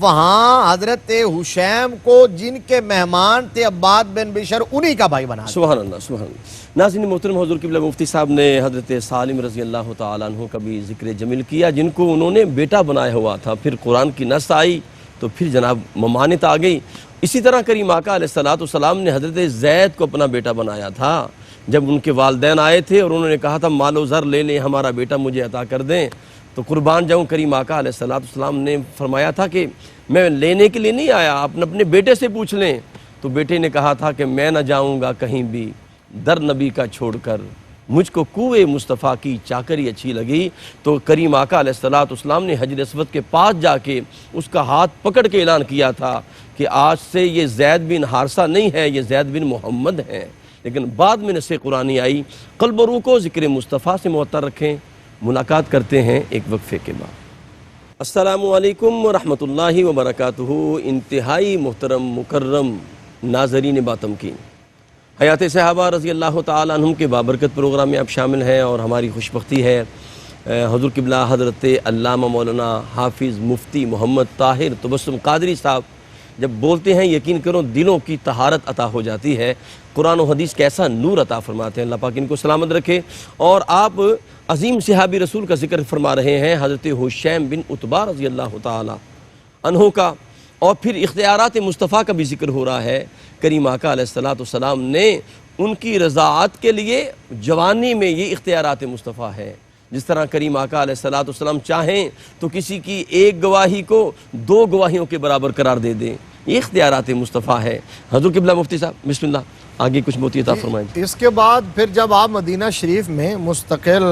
وہاں حضرت حشیم کو جن کے مہمان تھے عباد بن بشر، انہی کا بھائی بنا دیا۔ سبحان اللہ سبحان اللہ۔ ناظرین محترم، حضور قبلہ مفتی صاحب نے حضرت سالم رضی اللہ تعالیٰ عنہ کا بھی ذکر جمیل کیا، جن کو انہوں نے بیٹا بنایا ہوا تھا، پھر قرآن کی نص آئی تو پھر جناب ممانعت آ گئی۔ اسی طرح کریم آقا علیہ السلام نے حضرت زید کو اپنا بیٹا بنایا تھا، جب ان کے والدین آئے تھے اور انہوں نے کہا تھا مال و زر لے لیں، ہمارا بیٹا مجھے عطا کر دیں، تو قربان جاؤں، کریم آقا علیہ السلام نے فرمایا تھا کہ میں لینے کے لیے نہیں آیا، آپ اپنے بیٹے سے پوچھ لیں۔ تو بیٹے نے کہا تھا کہ میں نہ جاؤں گا کہیں بھی در نبی کا چھوڑ کر، مجھ کو کوئے مصطفیٰ کی چاکری اچھی لگی۔ تو کریم آقا علیہ السلام نے حجر اسود کے پاس جا کے اس کا ہاتھ پکڑ کے اعلان کیا تھا کہ آج سے یہ زید بن حارثہ نہیں ہے، یہ زید بن محمد ہے۔ لیکن بعد میں نص قرآنی آئی۔ قلب و روح کو ذکر مصطفیٰ سے معطر رکھیں۔ ملاقات کرتے ہیں ایک وقفے کے بعد۔ السلام علیکم ورحمۃ اللہ وبرکاتہ۔ انتہائی محترم مکرم ناظرین باتمکین، حیات صحابہ رضی اللہ تعالیٰ عنہم کے بابرکت پروگرام میں آپ شامل ہیں، اور ہماری خوشبختی ہے حضور قبلہ حضرت علامہ مولانا حافظ مفتی محمد طاہر تبسم قادری صاحب جب بولتے ہیں یقین کرو دلوں کی طہارت عطا ہو جاتی ہے۔ قرآن و حدیث کیسا نور عطا فرماتے ہیں، اللہ پاک ان کو سلامت رکھے۔ اور آپ عظیم صحابی رسول کا ذکر فرما رہے ہیں، حضرت حشیم بن عتبہ رضی اللہ تعالی عنہ کا، اور پھر اختیارات مصطفیٰ کا بھی ذکر ہو رہا ہے۔ کریم آقا علیہ السلام نے ان کی رضاعت کے لیے جوانی میں یہ اختیارات مصطفیٰ ہے۔ جس طرح کریم آقا علیہ السلام چاہیں تو کسی کی ایک گواہی کو 2 گواہیوں کے برابر قرار دے دیں، یہ اختیارات مصطفیٰ ہے۔ حضور قبلہ مفتی صاحب بسم اللہ، آگے کچھ موتی عطا فرمائیں۔ اس کے بعد پھر جب آپ مدینہ شریف میں مستقل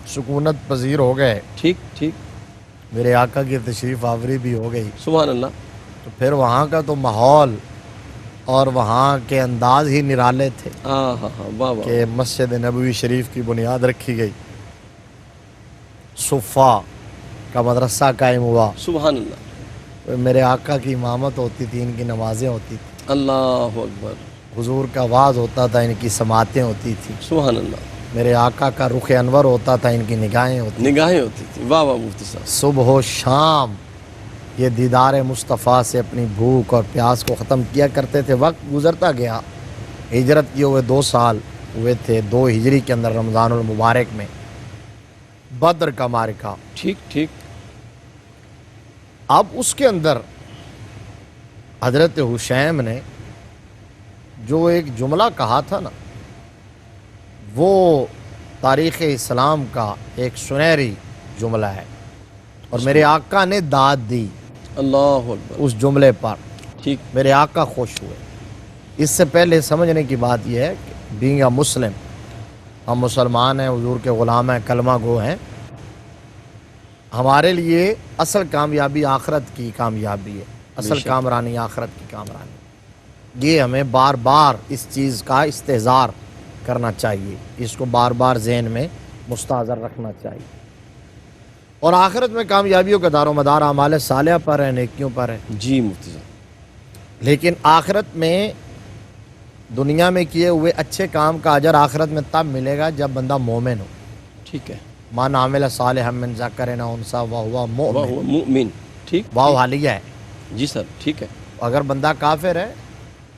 سکونت پذیر ہو گئے، ٹھیک ٹھیک، میرے آقا کی تشریف آوری بھی ہو گئی، سبحان اللہ، تو پھر وہاں کا تو ماحول اور وہاں کے انداز ہی نرالے تھے ہاں ہاں ہاں، واہ واہ، کہ مسجد نبوی شریف کی بنیاد رکھی گئی، صفا کا مدرسہ قائم ہوا، سبحان اللہ، میرے آقا کی امامت ہوتی تھی، ان کی نمازیں ہوتی تھیں، اللہ اکبر، حضور کا واعظ ہوتا تھا، ان کی سماعتیں ہوتی تھیں، سبحان اللہ، میرے آقا کا رخ انور ہوتا تھا، ان کی نگاہیں ہوتی نگاہیں ہوتی تھی، واہ واہ مفتی صاحب، صبح و شام یہ دیدار مصطفیٰ سے اپنی بھوک اور پیاس کو ختم کیا کرتے تھے۔ وقت گزرتا گیا، ہجرت کیے ہوئے 2 سال ہوئے تھے، 2 ہجری کے اندر رمضان المبارک میں بدر کا معرکہ، ٹھیک ٹھیک، اب اس کے اندر حضرت حشیم نے جو ایک جملہ کہا تھا نا، وہ تاریخ اسلام کا ایک سنہری جملہ ہے، اور میرے آقا نے داد دی اللہ اکبر، اس جملے پر، ٹھیک، میرے آقا خوش ہوئے۔ اس سے پہلے سمجھنے کی بات یہ ہے کہ بینگ اے مسلم، ہم مسلمان ہیں، حضور کے غلام ہیں، کلمہ گو ہیں، ہمارے لیے اصل کامیابی آخرت کی کامیابی ہے، اصل کامرانی آخرت کی کامرانی، یہ ہمیں بار بار اس چیز کا استحضار کرنا چاہیے، اس کو بار بار ذہن میں مستحضر رکھنا چاہیے۔ اور آخرت میں کامیابیوں کا دار و مدار اعمال صالحہ پر ہے، نیکیوں پر ہے، جی مفتی صاحب، لیکن آخرت میں دنیا میں کیے ہوئے اچھے کام کا اجر آخرت میں تب ملے گا جب بندہ مومن ہو۔ ٹھیک ہے، من عمل صالحا من ذکر او انثی وہو مؤمن، واہ مؤمن، ٹھیک، واو حالیہ ہے، جی سر، ٹھیک ہے، اگر بندہ کافر ہے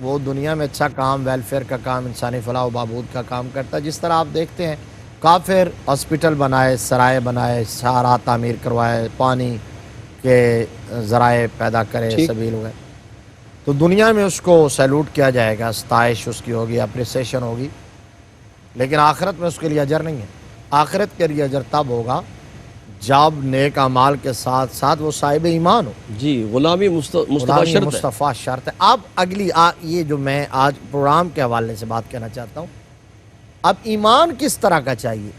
وہ دنیا میں اچھا کام، ویلفیئر کا کام، انسانی فلاح و بہبود کا کام کرتا ہے، جس طرح آپ دیکھتے ہیں کافر ہاسپٹل بنائے، سرائے بنائے، شاہراہ تعمیر کروائے، پانی کے ذرائع پیدا کرے، سبیل ہوئے، تو دنیا میں اس کو سیلوٹ کیا جائے گا، ستائش اس کی ہوگی، اپریسیشن ہوگی، لیکن آخرت میں اس کے لیے اجر نہیں ہے۔ آخرت کے لیے اجر تب ہوگا جب نیک اعمال کے ساتھ ساتھ وہ صاحب ایمان ہو، جی، غلامی مصطفیٰ غلامی شرط ہے، مصطفیٰ شرط ہے۔ اب اگلی یہ جو میں آج پروگرام کے حوالے سے بات کہنا چاہتا ہوں، اب ایمان کس طرح کا چاہیے،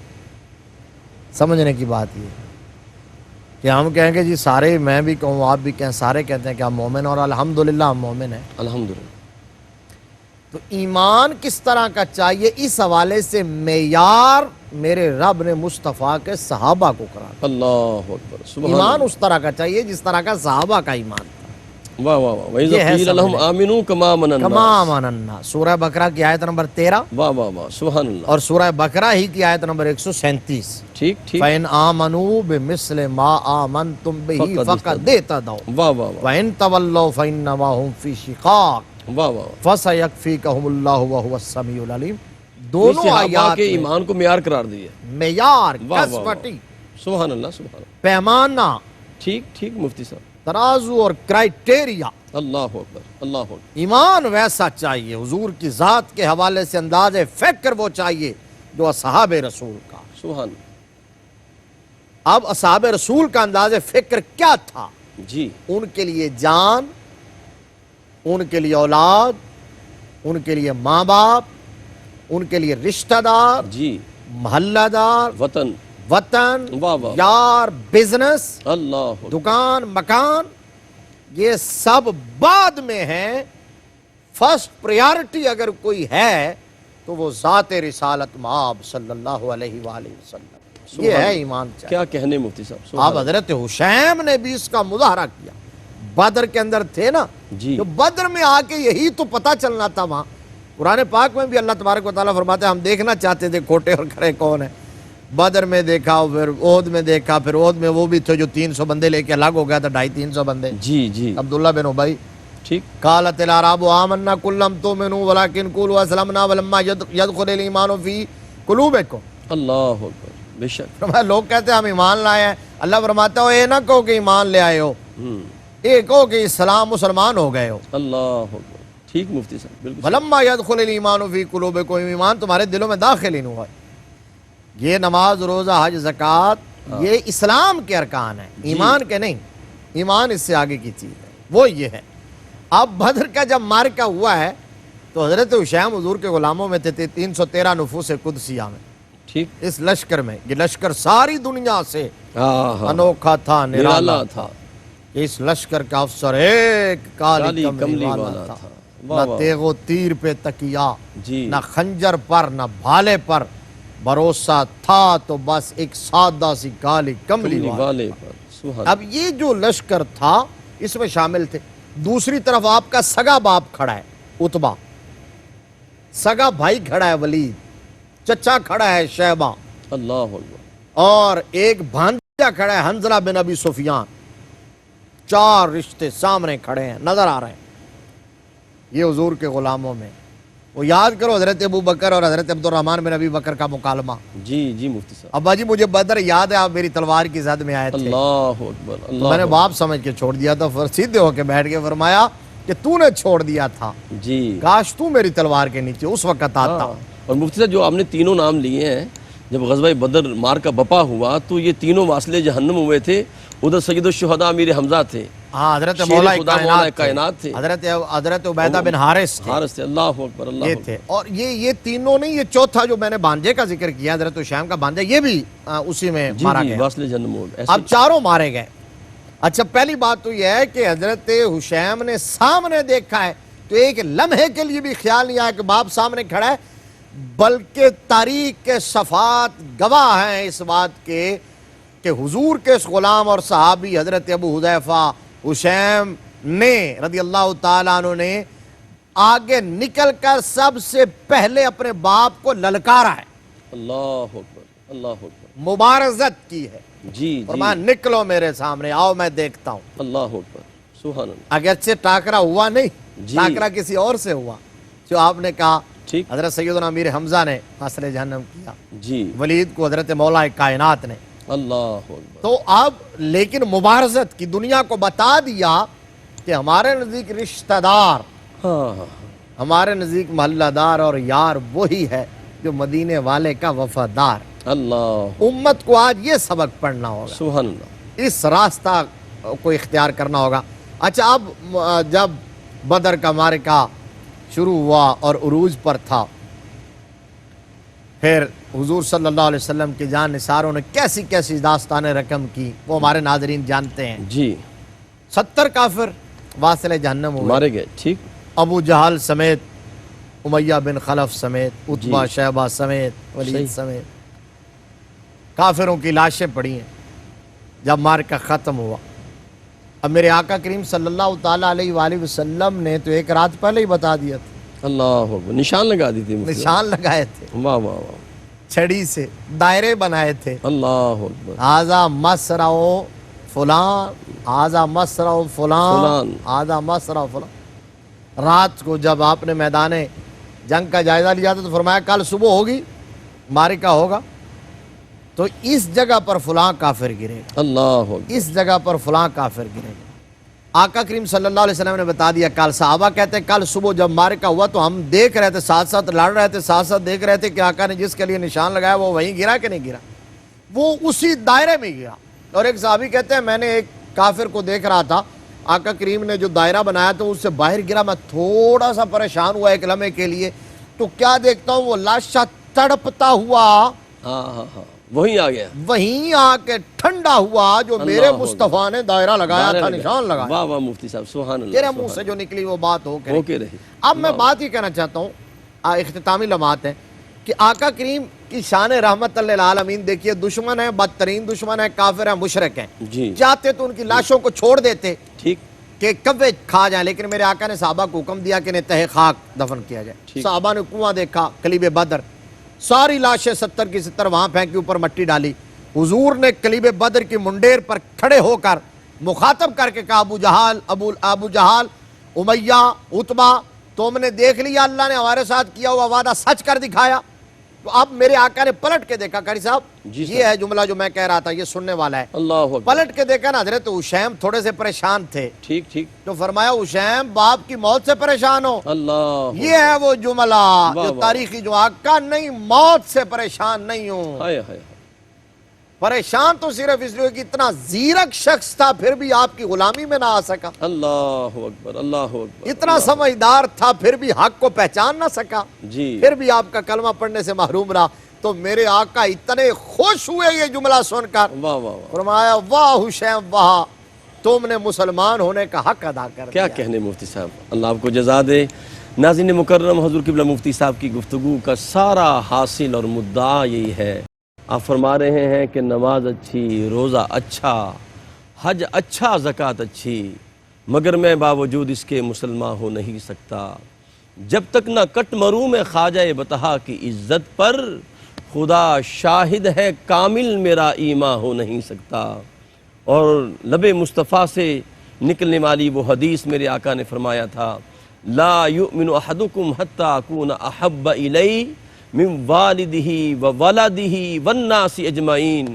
سمجھنے کی بات یہ کہ ہم کہیں کہ جی سارے، میں بھی کہوں آپ بھی کہیں، سارے کہتے ہیں کہ ہم مومن، اور الحمدللہ ہم مومن ہیں. الحمدللہ. تو ایمان کس طرح کا چاہیے، اس حوالے سے معیار میرے رب نے مصطفیٰ کے صحابہ کو قرار دیا. اللہ اکبر. سبحان ایمان اللہ. اس طرح کا چاہیے جس طرح کا صحابہ کا ایمان تھا. واہ واہ واہ. یہ وَإِذَا ہے قِيلَ لَهُمْ سمجھنے. آمِنُوا كَمَا آمَنَ النَّاسُ. کما آمن الناس، سورہ بقرہ کی آیت نمبر 13 واہ واہ واہ. سبحان اللہ. اور سورہ بقرہ ہی کی آیت نمبر 137. ٹھیک ٹھیک. فَإِنْ آمَنُوا بِمِثْلِ مَا آمَنْتُمْ بِهِ فَقَدْ اهْتَدَوْا واہ واہ واہ. وَإِنْ تَوَلَّوْا فَإِنَّمَا هُمْ فِي شِقَاقٍ واہ واہ واہ. فَسَيَكْفِيكَهُمُ اللَّهُ وَهُوَ السَّمِيعُ الْعَلِيمُ. یہ دونوں صحابہ آیات کے میں ایمان کو معیار قرار دیا. معیار، واہ واہ واہ. کسوٹی، سبحان اللہ. سبحان اللہ. پیمانہ، ٹھیک ٹھیک مفتی صاحب. ترازو اور کرائٹیریا. اللہ اکبر. اللہ اکبر. ایمان ویسا چاہیے، حضور کی ذات کے حوالے سے انداز فکر وہ چاہیے جو اصحاب رسول کا. سبحان. اب اصحاب رسول کا انداز فکر کیا تھا؟ جی ان کے لیے جان، ان کے لیے اولاد، ان کے لیے ماں باپ، ان کے لیے رشتہ دار، جی. محلہ دار، وطن. وطن، واہ واہ. یار، بزنس، اللہ اکبر. دکان، مکان، یہ سب بعد میں ہیں. فرسٹ پریارٹی اگر کوئی ہے تو وہ ذات رسالت مآب صلی اللہ علیہ وآلہ وسلم. یہ ہے ایمان چاہیے. کیا کہنے مفتی صاحب. سبحان اب حضرت حشیم نے بھی اس کا مظاہرہ کیا. بدر کے اندر تھے نا، جی. جو بدر میں آ کے یہی تو پتہ چلنا تھا. وہاں قرآن پاک میں بھی اللہ تبارک و تعالیٰ فرماتے ہیں ہم دیکھنا چاہتے تھے کھوٹے اور کھڑے کون ہیں. بدر میں دیکھا، پھر احد میں دیکھا، پھر احد میں وہ بھی تھے جو 300 بندے لے کے الگ ہو گیا تھا، 250-300 بندے. جی جی. عبداللہ بن ابی. ٹھیک. قالت الاعراب آمنا قل لم تؤمنوا ولكن قولوا اسلمنا ولما يدخل الايمان في قلوبكم. اللہ اکبر. بے شک. فرمایا لوگ کہتے ہیں ہم ایمان لائے ہیں. اللہ فرماتا ہے اے نہ کہو کہ ایمان لے آئے ہو، ہم. اے کہو کہ اسلام مسلمان ہو گئے ہو. اللہ اکبر. ٹھیک مفتی صاحب. بالکل. ولما يدخل الايمان في قلوبكم، ایمان تمہارے دلوں میں داخل ہی نہیں ہوا. یہ نماز، روزہ، حج، زکوٰۃ، یہ اسلام کے ارکان ہیں، ایمان کے نہیں. ایمان اس سے آگے کی چیز ہے، وہ یہ ہے. اب بدر کا جب معرکہ ہوا ہے تو حضرت حشیم حضور کے غلاموں میں تھے 313 نفوس قدسیہ میں. ٹھیک. اس لشکر میں، یہ لشکر ساری دنیا سے ہاں ہاں. انوکھا تھا، نرالا نرالا تھا. اس لشکر کا افسر ایک کالی کملی والا تھا. واہ نہ واہ. تیغ و تیر پہ تکیا، جی. نہ خنجر پر، نہ بھالے پر. بھروسہ تھا تو بس ایک سادہ سی کالی کملی کملی والا. والے پر. سبحان. اب یہ جو لشکر تھا اس میں شامل تھے. دوسری طرف آپ کا سگا باپ کھڑا ہے عتبہ، سگا بھائی کھڑا ہے ولید، چچا کھڑا ہے شیبہ، اللہ اکبر. اور ایک بھانجا کھڑا ہے حنظلہ بن ابی سفیان. 4 رشتے سامنے کھڑے ہیں، نظر آ رہے ہیں. یہ حضور کے غلاموں میں وہ یاد کرو حضرت ابو بکر اور حضرت عبد الرحمن بن ابی بکر کا مکالمہ. جی جی مفتی صاحب. ابا جی مجھے بدر یاد ہے، آپ میری تلوار کی زد میں آئے تھے. اللہ اکبر. تو اللہ میں نے اکبر. باپ سمجھ کے چھوڑ دیا تھا. پھر سیدھے ہو کے بیٹھ کے فرمایا کہ تو نے چھوڑ دیا تھا، جی. کاش تو میری تلوار کے نیچے اس وقت آتا. ہاں. اور مفتی صاحب جو آپ نے تینوں نام لیے ہیں، جب غزوہ بدر مار کا بپا ہوا تو یہ تینوں واصلے جہنم ہوئے تھے. ادھر سید الشہداء امیر حمزہ تھے، ہاں حضرت شیر مولا خدا مولا کائنات تھے، حضرت عبیدہ بن حارث تھے. حارث تھے. اللہ اکبر. اللہ یہ اکبر. تھے. اور یہ تینوں نہیں، یہ چوتھا جو میں نے بانجے کا ذکر کیا حضرت حشیم کا بانجا، یہ بھی اسی میں جی مارا جی. گیا. واصلے جہنم ہوئے. ایسے اب چاروں مارے گئے. اچھا پہلی بات تو یہ ہے کہ حضرت حشیم نے سامنے دیکھا ہے تو ایک لمحے کے لیے بھی خیال نہیں آیا کہ باپ سامنے کھڑا ہے، بلکہ تاریخ کے صفحات گواہ ہیں اس بات کے کہ حضور کے اس غلام اور صحابی حضرت ابو حذیفہ حشیم نے رضی اللہ تعالیٰ عنہ نے آگے نکل کر سب سے پہلے اپنے باپ کو للکارا ہے، اللہ اکبر. اللہ اکبر. مبارزت کی ہے. جی فرمایا جی. نکلو میرے سامنے، آؤ میں دیکھتا ہوں. اللہ اکبر. سبحان اللہ. اگرچہ ٹاکرا ہوا نہیں، جی. ٹاکرا کسی اور سے ہوا، جو آپ نے کہا ٹھیک. حضرت سیدنا امیر حمزہ نے فاصل جہنم کیا، جی. ولید کو حضرت مولا کائنات نے. اللہ اکبر. تو اب لیکن مبارزت کی دنیا کو بتا دیا کہ ہمارے نزدیک رشتہ دار، ہاں ہاں. ہمارے نزدیک محلہ دار اور یار وہی ہے جو مدینے والے کا وفادار. اللہ. امت کو آج یہ سبق پڑھنا ہوگا، سبحان اللہ. اس راستہ کو اختیار کرنا ہوگا. اچھا اب جب بدر کا معرکہ شروع ہوا اور عروج پر تھا، پھر حضور صلی اللہ علیہ وسلم کے جان نثاروں نے کیسی کیسی داستانیں رقم کی وہ ہمارے ناظرین جانتے ہیں۔ جی 70 کافر واصل جہنم ہوئے، مارے گئے، ٹھیک، ابو جہل سمیت، امیہ بن خلف سمیت، عتبہ جی، شیبہ سمیت، ولید صحیح، سمیت کافروں کی لاشیں پڑی ہیں۔ جب مارکہ ختم ہوا، اب میرے آقا کریم صلی اللہ تعالیٰ علیہ وآلہ وسلم نے تو ایک رات پہلے ہی بتا دیا تھا، اللہ اکبر، نشان لگا دی تھی مفتی نشان لگائے تھے صاحب۔ واہ واہ واہ، چھڑی سے دائرے بنائے تھے، اللہ اکبر، آزا مسرع فلان، آزا مسرع فلان، فلان، آزا مسرع فلان۔ رات کو جب آپ نے میدان جنگ کا جائزہ لیا تھا تو فرمایا کل صبح ہوگی، مارکہ ہوگا تو اس جگہ پر فلاں کافر گرے گا، اللہ اکبر، اس جگہ پر فلاں کافر گرے گا۔ آقا کریم صلی اللہ علیہ وسلم نے بتا دیا کل۔ صحابہ کہتے ہیں کل صبح جب مارکہ ہوا تو ہم دیکھ رہے تھے، ساتھ ساتھ لڑ رہے تھے، ساتھ ساتھ دیکھ رہے تھے کہ آقا نے جس کے لیے نشان لگایا وہ وہیں گرا کہ نہیں گرا، وہ اسی دائرے میں گرا۔ اور ایک صحابی کہتے ہیں میں نے ایک کافر کو دیکھ رہا تھا، آقا کریم نے جو دائرہ بنایا تو اس سے باہر گرا، میں تھوڑا سا پریشان ہوا ایک لمحے کے لیے، تو کیا دیکھتا ہوں وہ لاشا تڑپتا ہوا ہاں ہاں ہاں، وہیں آ گیا، وہیں آ کے ٹھنڈا ہوا جو میرے اللہ مصطفیٰ نے دائرہ لگایا تھا، نشان لگایا۔ واہ واہ مفتی صاحب، سبحان اللہ، تیرے منہ سے جو نکلی وہ بات ہو ہو کے رہی۔ اب میں بات ہی کہنا چاہتا ہوں، اختتامی لمحات ہیں کہ آقا کریم کی شان رحمت للعالمین دیکھیے، دشمن ہے، بدترین دشمن ہے، کافر ہیں، مشرک ہیں، جی چاہتے تو ان کی لاشوں کو چھوڑ دیتے ٹھیک، کہ کوے کھا جائیں، لیکن میرے آقا نے صحابہ کو حکم دیا کہ انہیں تہہ خاک دفن کیا جائے۔ ٹھیک۔ صحابہ نے کنواں دیکھا، کلیب بدر، ساری لاشیں 70 کی 70 وہاں پھینکی، اوپر مٹی ڈالی۔ حضور نے کلیب بدر کی منڈیر پر کھڑے ہو کر مخاطب کر کے کہا ابو جہل، امیہ، عتبہ، تم نے دیکھ لیا اللہ نے ہمارے ساتھ کیا ہوا وعدہ سچ کر دکھایا۔ تو اب میرے آقا نے پلٹ کے دیکھا، قاری صاحب جی یہ ہے جملہ جو میں کہہ رہا تھا، یہ سننے والا ہے۔ اللہ اکبر، پلٹ کے دیکھا نا حضرت حشیم تھوڑے سے پریشان تھے، ٹھیک ٹھیک، تو فرمایا حشیم باپ کی موت سے پریشان ہو؟ اللہ یہ ہے وہ جملہ واہ جو واہ، تاریخی جو آقا نہیں موت سے پریشان نہیں ہوں، ہائے ہائے، پریشان تو صرف اس لیے کہ اتنا زیرک شخص تھا پھر بھی آپ کی غلامی میں نہ آ سکا، اللہ اکبر، اللہ اکبر، اتنا سمجھدار تھا پھر بھی حق کو پہچان نہ سکا، جی پھر بھی آپ کا کلمہ پڑھنے سے محروم رہا۔ تو میرے آقا اتنے خوش ہوئے یہ جملہ سن کر، واہ واہ واہ، فرمایا واہ حشیم واہ، تم نے مسلمان ہونے کا حق ادا کر کیا دیا۔ کہنے مفتی صاحب، اللہ آپ کو جزا دے۔ ناظرین مکرم، حضور قبلہ مفتی صاحب کی گفتگو کا سارا حاصل اور مدعا یہی ہے، آپ فرما رہے ہیں کہ نماز اچھی، روزہ اچھا، حج اچھا، زکوٰۃ اچھی، مگر میں باوجود اس کے مسلمان ہو نہیں سکتا جب تک نہ کٹ مروں میں خواجہ بطحا کی عزت پر، خدا شاہد ہے کامل میرا ایمان ہو نہیں سکتا۔ اور لب مصطفیٰ سے نکلنے والی وہ حدیث میرے آقا نے فرمایا تھا، لا یؤمن احدکم حتی اکون احب الی من والدہ وولدہ والناس اجمعین،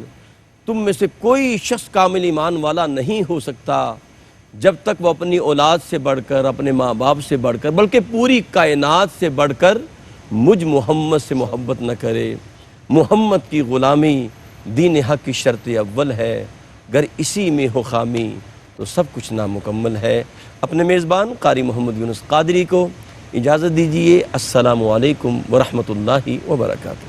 تم میں سے کوئی شخص کامل ایمان والا نہیں ہو سکتا جب تک وہ اپنی اولاد سے بڑھ کر، اپنے ماں باپ سے بڑھ کر، بلکہ پوری کائنات سے بڑھ کر مجھ محمد سے محبت نہ کرے۔ محمد کی غلامی دین حق کی شرط اول ہے، اگر اسی میں ہو خامی تو سب کچھ نامکمل ہے۔ اپنے میزبان قاری محمد یونس قادری کو اجازت دیجیے۔ السلام علیکم ورحمۃ اللہ وبرکاتہ۔